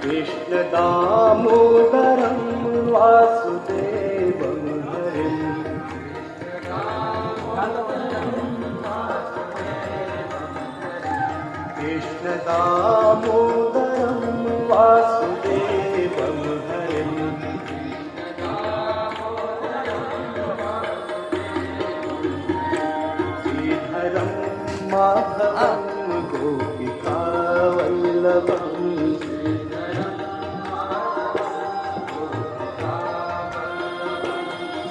कृष्ण दामोदरं वासुदेवं हरिं कृष्ण दामोदरं वासुदेवं हरिं श्रीधरं माधवं गोपिकावल्लभम्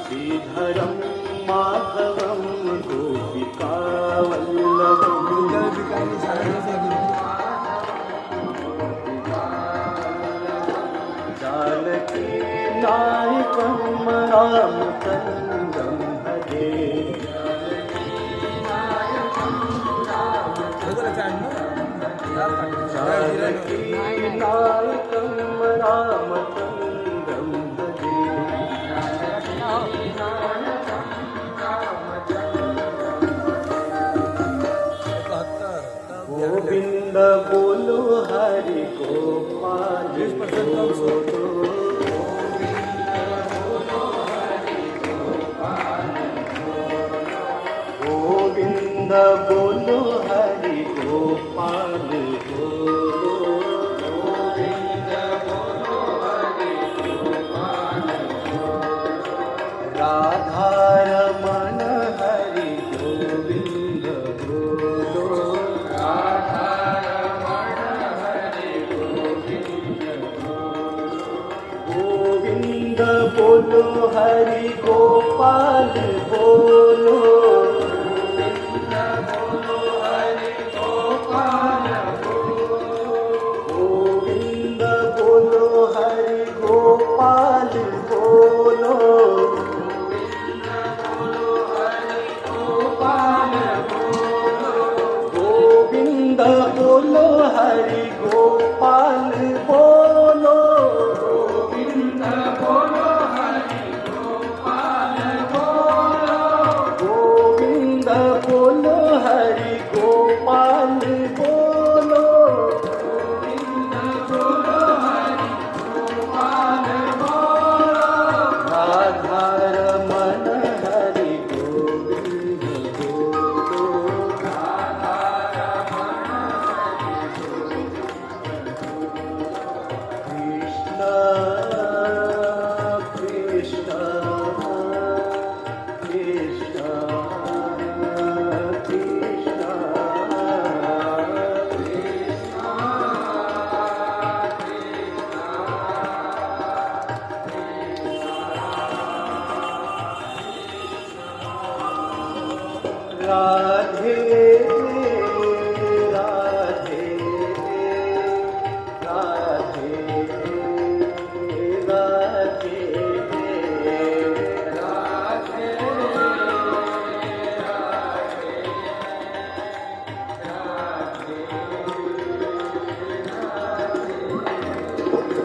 श्रीधरं माधवं गोपिकावल्लभम् जानकी नायकं रामचन्द्रं भजे जानकी नायकं रामचन्द्रं भजे गोविंद बोलो हरि गोपाल गोविंद बोलो हरि गोपाल राधा रमण हरि गोविंद बोलो गोविंद बोलो हरि गोपाल बोलो गोविंद बोलो हरि गोपाल बोलो गोविंद बोलो हरि गोपाल बोलो गोविंद बोलो हरि गोपाल बोलो गोविंद बोलो हरि गोपाल बोलो गोविंद बोलो हरि गोपाल बोलो राधा रमण हरि गोविंद बोलो कृष्ण कृष्ण कृष्ण राधे राधे राधे राधे राधे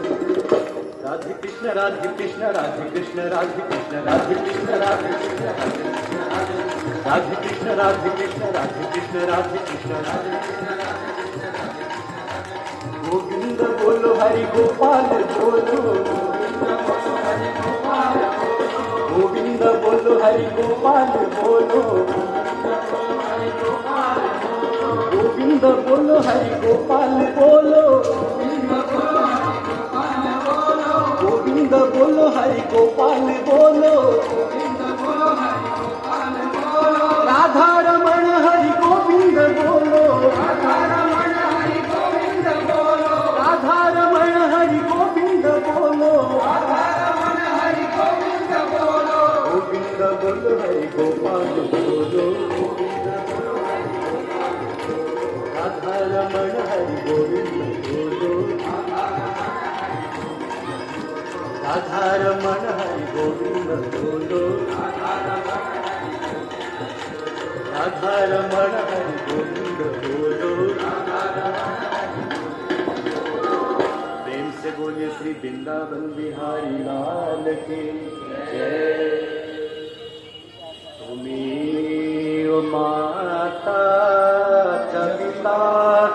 राधे कृष्ण राधे कृष्ण राधे कृष्ण राधे कृष्ण राधे कृष्ण राधे कृष्ण राधे कृष्ण राधे कृष्ण राधे कृष्ण राधे कृष्ण राधे गोविंद बोलो हरि गोपाल बोलो गोविंद बोलो हरि गोपाल बोलो गोविंद बोलो हरि गोपाल बोलो गोविंद बोलो हरि गोपाल बोलो राधा रमण हरि गोविंद बोलो राधा रमण हरि गोविंद बोलो राधा रमण हरि गोविंद बोलो राधा रमण हरि गोविंद बोलो गोविंद बोलो हरि गोपाल बोलो राधा रमण हरि गोविंद बोलो राधा रमण हरि गोविंद बोलो राधा रमण हरि गोविंद बोलो प्रेम से बोलिए श्री वृंदावन बिहारी लाल की जय। तुमेव माता च पिता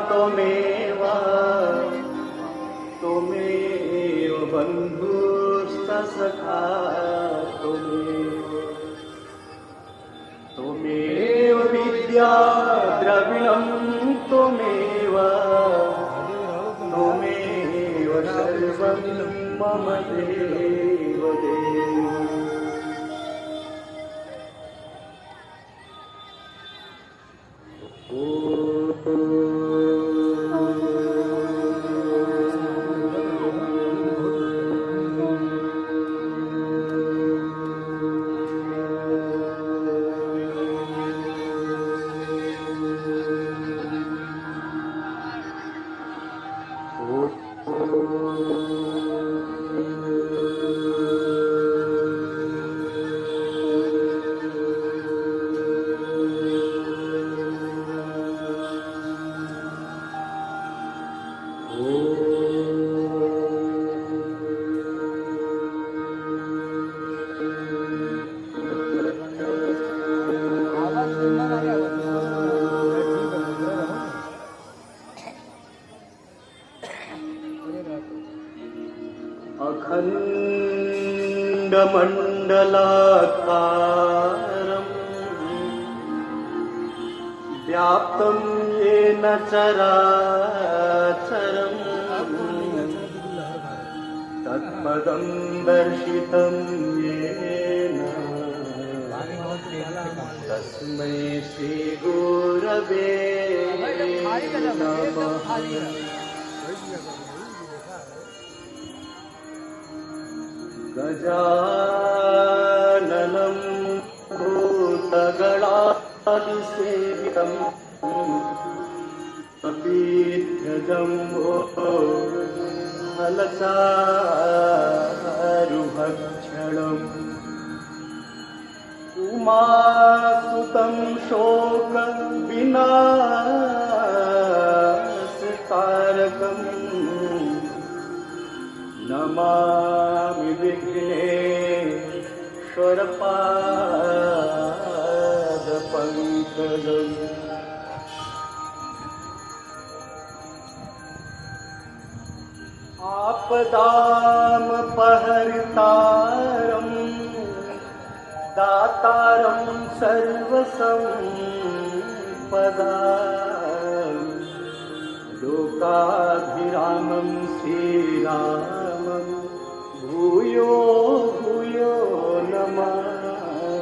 त्वमेव त्वमेव बन्धुश्च सखा त्वमेव विद्या द्रविणं त्वमेव सर्वं मम देव अखण्डमण्डलाकारम् व्याप्तं येन चराचरम् तत्पदं दर्शितं येन तस्मै श्रीगुरवे नमः। गजाननं भूतगणादिसेवितं कपीध्यजम्बो फलचारुभक्षणम् उमासुतं शोकविनाशकारकम् नमामि विघ्नेश्वरपादपङ्कजम्। आपदामपहर्तारं दातारं सर्वसम्पदां लोकाभिरामं श्रीरामं भूयो भूयो नमाम्यहम्।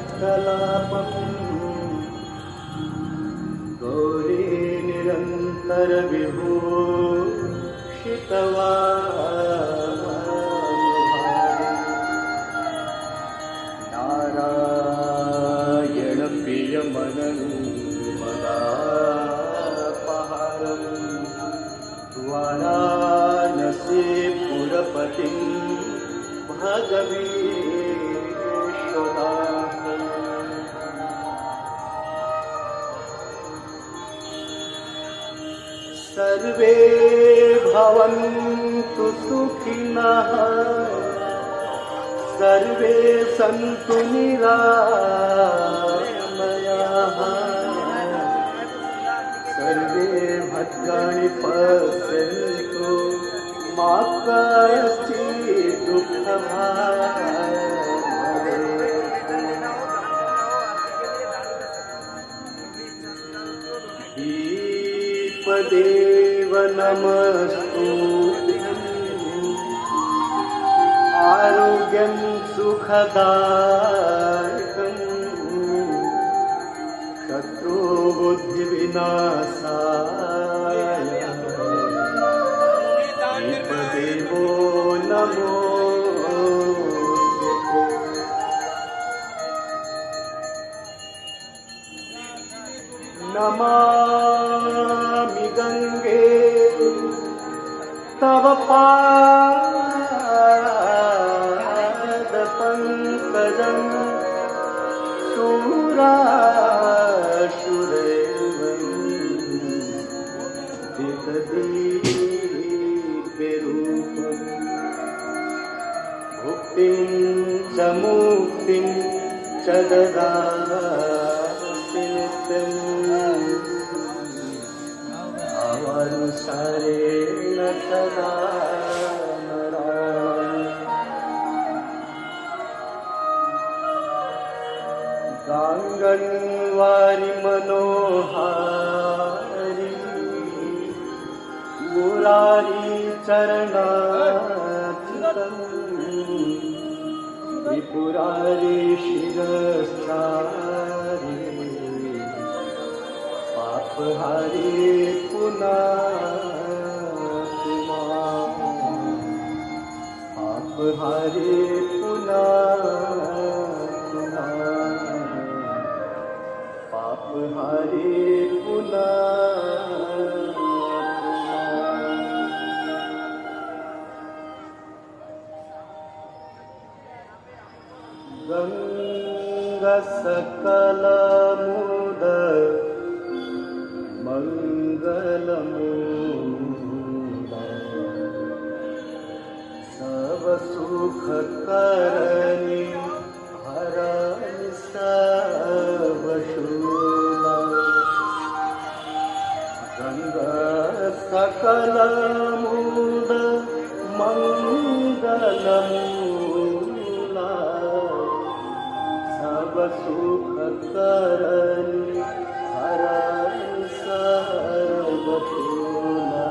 गङ्गातरङ्गरमणीयजटाकलापम् गौरी नारायणप्रियमनन्मदापहारम् वाराणसीपुरपतिं भजवीश्वराहम्। सर्वे भवन्तु सुखिनः सर्वे सन्तु निरामयाः सर्वे भद्राणि पश्यन्तु मा कश्चित् दुःखभाग् भवेत्। दीपदेव नमस्तुभ्यम् आरोग्यं सुखदायकम् शत्रुबुद्धिविनाशाय दीपदेवो नमोस्तुते। नमामि गंगे तव पादपङ्कजं शूराशुरैर्वं दितदीप्तमहामहिम्। रूपे रूपम् भुक्तिं च मुक्तिं च ददासि नित्यम् भावानुसारेण सदा नराणाम् गाङ्गन्वारि मनोहारि मुरारी चरणाच्युतम् त्रिपुरारी शिरस्तारी पापहारी पुनातुमा पापहारी पुनातुमा पापहारी पुनातुमा गंगा सकल मुद मंगल मूल सब सुख करनी हरनि सब शूल गंगा सकल मुद मंगल मूल सब सुख करनी हरनि सब शूला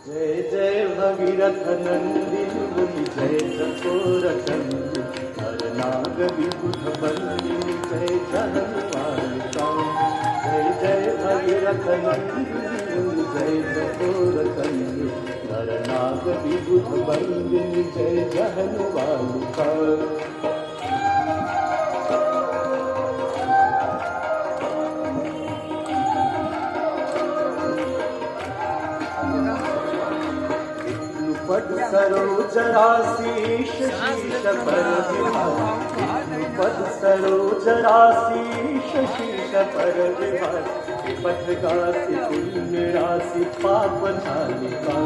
जय जय भगीरथ नंदिनी मुनि जय चकोर चंदी हर नाग विबुध बंदिनी जय जहनुमालिका जय जय भगीरथ नंदिनी मुनि जय चकोर चंदी हर नाग विबुध बंदिनी जय जहनुमालिका पद सरोज राशि शीश पर विभार पद सरोज राशि शीश पर विभार पथ गासी पुण्य राशि पाप झालिका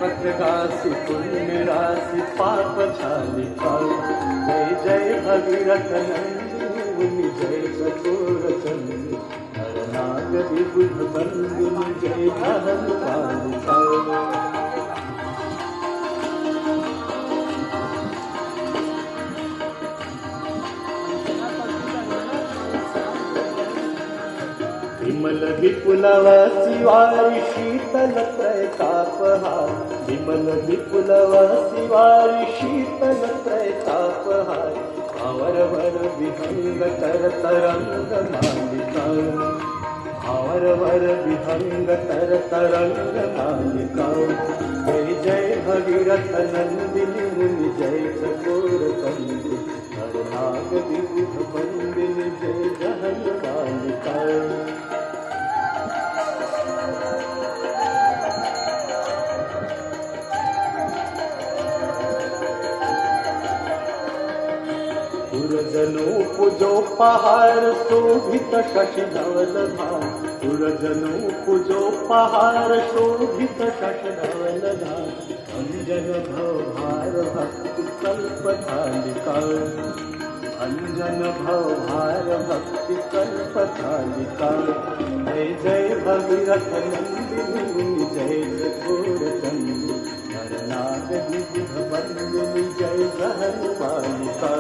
पथ गासी पुण्य राशि पाप झालिका जय जय भगीरथ नंदिनी जय चकोर चंदी हर नाग विबुध बंदिनी जय हनुमालिका विमल विपुलव शिवारि शीतल त्रैतापहार विमल विपुलव शिवारि शीतल त्रैतापहार आवर वर विहंग तर तरंग मालिका आवर वर विहंग तर तरंग मालिका जय जय भगीरथ नंदिनी मुनि जय चकोर चंदी हर नाग विबुध बंदिनी जय जहनुमालिका पुरजनो पूजो पहाड़ शोभित शशि धवल धाम पुरजनो पूजो पहाड़ शोभित शशि धवल धाम अंजन भव भार भक्ति कल्प थालिका अंजन भव भार भक्ति कल्प थालिका जय जय भगीरथ नंदिनी जय चकोर चंदी हर नाग विबुध बंदिनी जय जहनुमालिका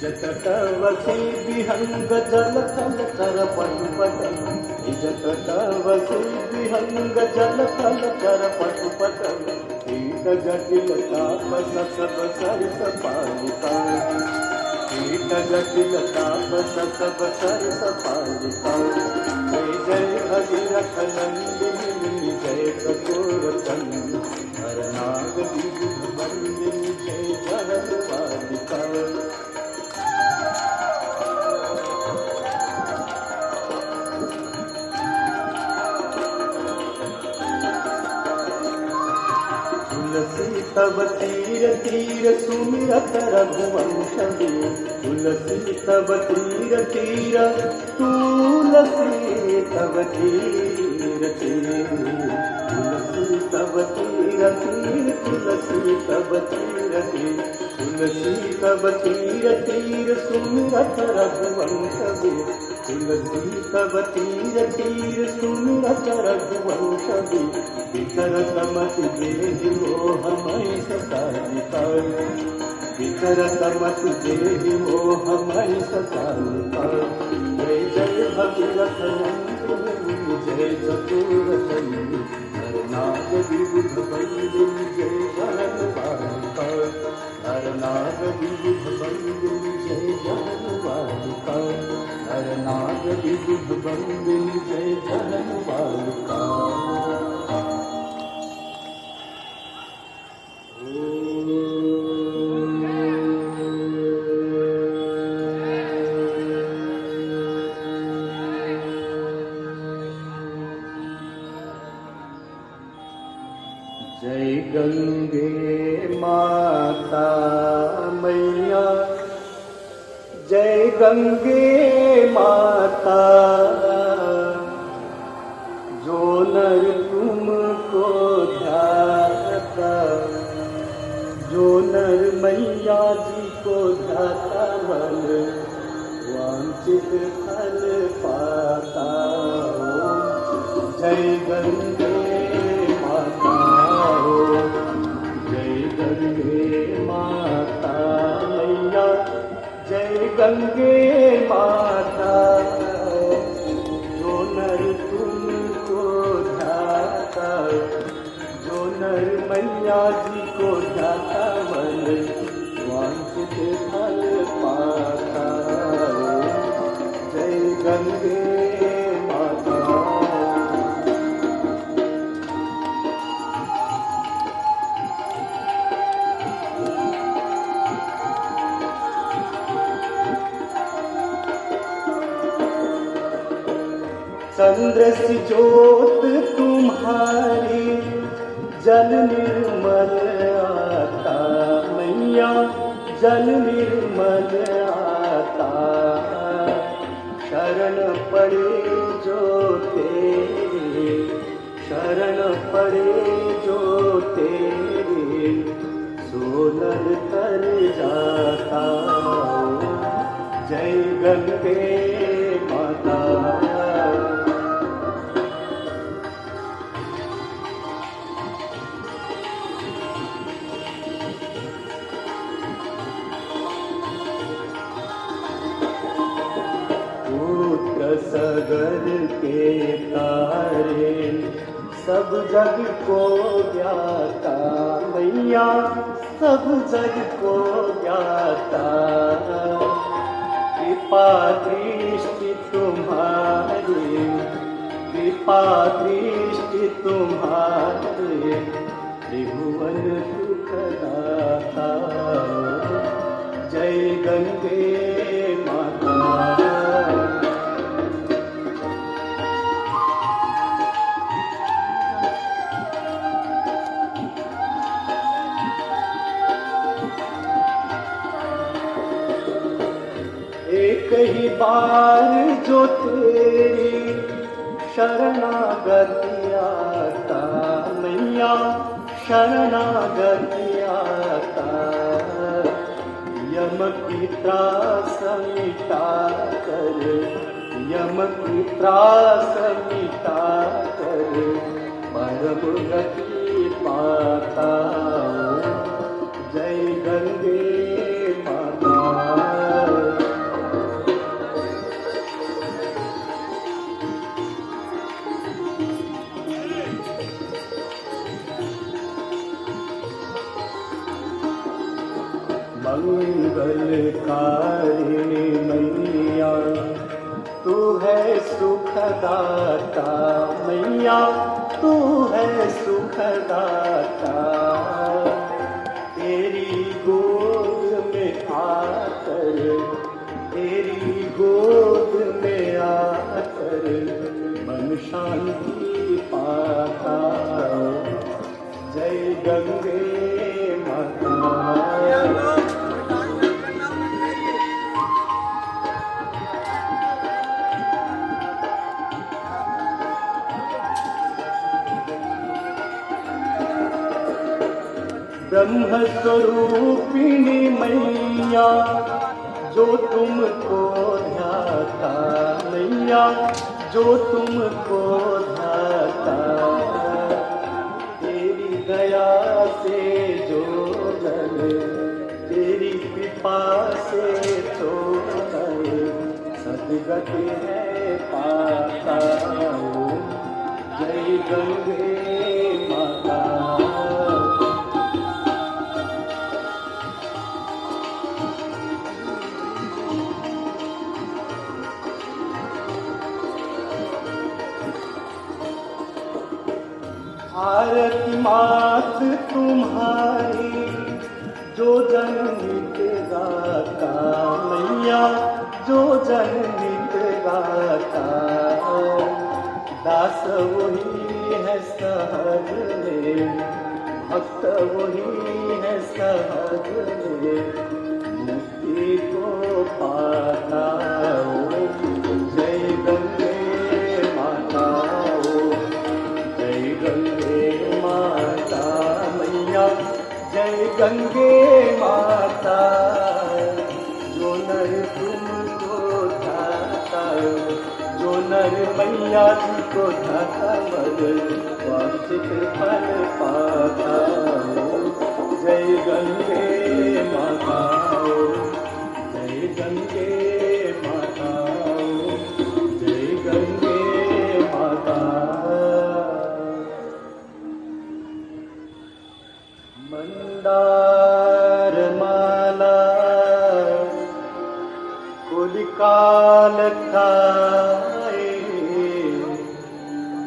जटवसी विहंग जल थल कर पटुपटल जटवसी विहंग जल थल कर पटुपटल कीट जटिल ताप सब सरस पालिका कीट जटिल ताप सब सरस पालिका जय जय भगीरथ नंदिनी जय चकोर चंदी हर नाग विबुध बंदिनी जय जहनुमालिका तब तीर तीर सुमिरत रघुवंश तुलसी तब तीर तीर तुलसी तब तीर तीर तुलसी तब तीर तीर तुलसी तब तीर तीर तुलसी तब तीर तीर सुमिरत रघुवंश तुलसी तब तीर तीर सुमिरत रघुवंश विचरत मत देहि मोह मय सतारिका विचरत मत देहि मोह मय सतारिका जय जय भगीरथ नंदिनी जय चतुर चंडी हरनाग विबुध बंदिनी जय जहन बालिका हरनाग विबुध बंदिनी जय जहन बालिका हरनाग विबुध बंदिनी जय जहन बालिका। जय गंगे माता मैया जय गंगे माता जो नर तुमको ध्याता जो नर मैया जी को ध्याता मन वांछित फल पाता। जय गंगे माता जय गंगे माता मैया जय गंगे माता जो नर तुमको ध्याता जो नर मैया जी को ध्याता मन वांछित फल पाता। जय गंगे माता। चंद्र सी ज्योत तुम्हारी जल निर्मल आता मैया जल निर्मल आता शरण पड़े जो तेरे शरण पड़े जो तेरे सोनर तर जाता। जय गंगे माता। सगर के तारे सब जग को ज्ञाता मैया सब जग को ज्ञाता कृपा दृष्टि तुम्हारी कृपा दृष्टि तुम्हारे त्रिभुवन सुखदाता। जय गंगे माता। एक ही बार जो तेरी शरणागति आता मैया शरणागति आता यम की त्रास मिटा कर यम की त्रास मिटा कर परम गति पाता। जय गंगे माता। मंगलकारिणी मैया तू है सुखदाता मैया तू है सुखदाता तेरी गोद में आकर तेरी गोद में आकर मन शांति पाता। जय गंगे ब्रह्म स्वरूपिणी मैया जो तुमको ध्याता मैया जो तुमको ध्याता तेरी दया से जो नर तेरी कृपा से तो नर सदगति है पाता जय गंगे माता। भारत मात तुम्हारी जो जनहित गाता मैया जो जनहित गाता दास वही है सहज में भक्त वही है सहज में मुक्ति को पाता जय गंगे माता जय गंगे माता मैया जय गंगे माता जो नर तुमको ध्याता जो नर मैया तुमको ध्याता मर वांछित फल पाता जय गंगे माता जय गंगे माता जय गंगे माता। मंदार माला कुलिकाल खाए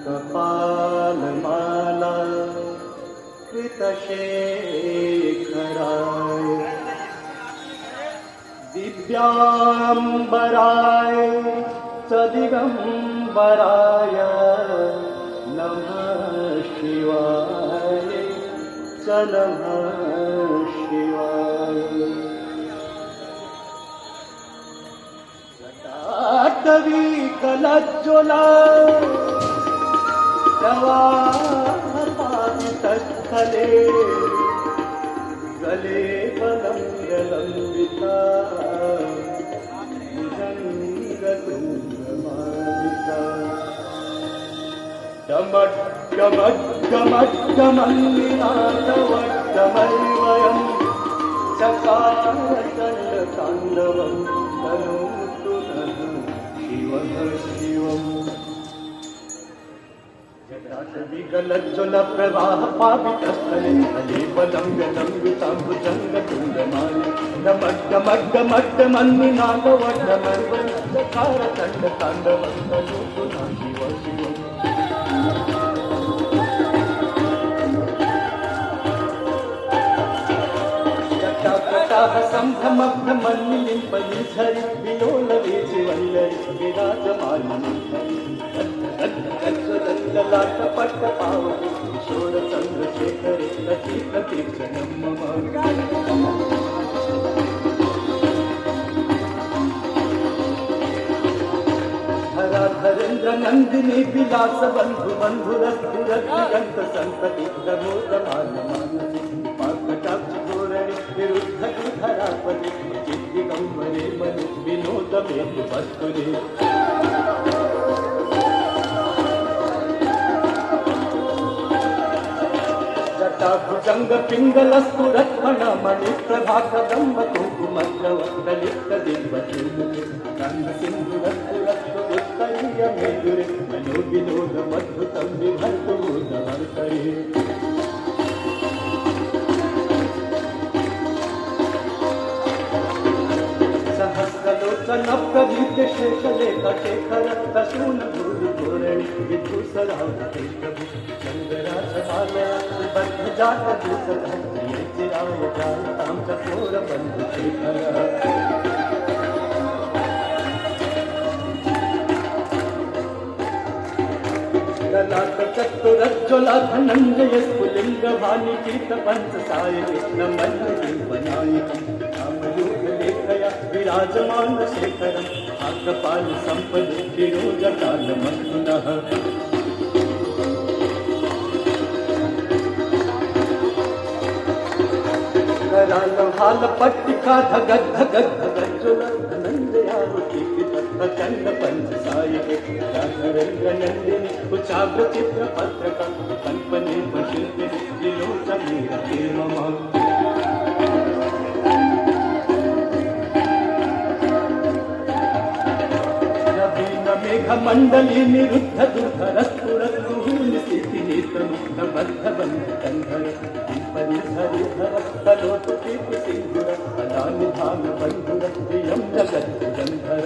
कपाल माला कृतशेखराय दिव्यांबराय च दिगंबराय नमः शिवाय च नमः शिवाय। जटाटवी कलज्ज्वला प्रवाहपावितस्थले गले बलङ्गलम्बिता भुजङ्गतुङ्गमालिका डमड्डमड्डमड्डमल्लिनादवड्डमल्वयम् चकारचण्डताण्डवं तनोतु नः शिवः शिवम्। जटाटवीगलज्ज्वल प्रवाह पावितस्थले स्थले बलङ्गलम्बितां भुजङ्गतुण्डमालिका डमड्डमड्डमड्डमल्लिनादवड्डमल्वयं चकारचण्डताण्डवं तनोतु नः शिवः शिवम्। संभ्रमभ्रमन्निलिम्पनि झरि विलोलवेचि वल्लरि विराजमाननि ललाटपट्टपावनि किशोरचन्द्रशेखरे प्रतीक्षणं मम। धराधरेन्द्र नन्दिनी विलास बन्धु बन्धुरद्भुरद्भुरन्त सन्तति प्रमोदमानमानसि पाकटाक्षि धोरणि विरुद्ध धरापति चिद्दिगम्बरे मनु विनोदमेतु वस्तुरे। जटाभुजङ्ग पिङ्गलस्तु रत्मणमणि प्रभाकदम्ब कुङ्कुमद्रवदलित दिव्यचूमुखे रङ्गसिन्धुरस्तु उत्तरीय मेदुरे मनो विनोदमद्भुतं विभर्तु नवर्तरे। सहस्रलोचन प्रभृत शेषलेख शेखर तशून धूलिधोरणि विधुसरावते प्रभु चन्द्रासमालया बद्ध जात दूतधर चिराय जायतां चकोर बन्धु शेखर। ललाट चतुरज्ज्वला धनञ्जय स्फुलिङ्ग भानि कीट पंचसायिनी नमन्यति बनायिनी रामयोगलेखया विराजमान शेखरम् आकपाल सम्पदि विरोजकालमस्तुनः। कराल हाल पट्टिका धगत धगत धगत धनंद यारुती प्रचंड पंच साये राघवेंद्र नंदिनी कुचाग्र चित्र पत्रक कल्पने शिल्पी विलोचनी मम मेघ मंडली निरुद्ध दुर्धर स्फुरत्तूनि स्थिति नेत्रमुग्ध बद्ध बंध कंधर परिधरि धर तलोत कीर्ति सिंधुर अदानि धान बंधुर प्रियं जगत गंधर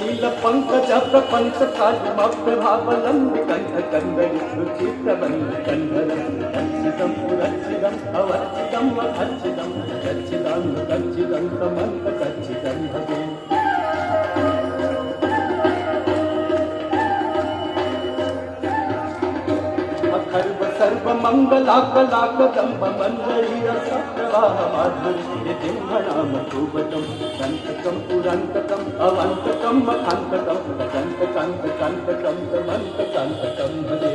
नील पंकज प्रपंच कालिमा प्रभावलंबि कंठ कंदरि सुचित्र बंध कंधर अर्चिदं पुरर्चिदं अवर्चिदं अखर्चिदं गच्छिदं गच्छिदं तमन्त गच्छिदं भगे अखर्व सर्व मंगलाकलाक दंभ मंजरी रस प्रवाह माधुर्य दिंहनाम धूपदं संतकं पुरंतकं अवंतकं मखांतकं कंत कंत कंतकं तमंत कंतकं भजे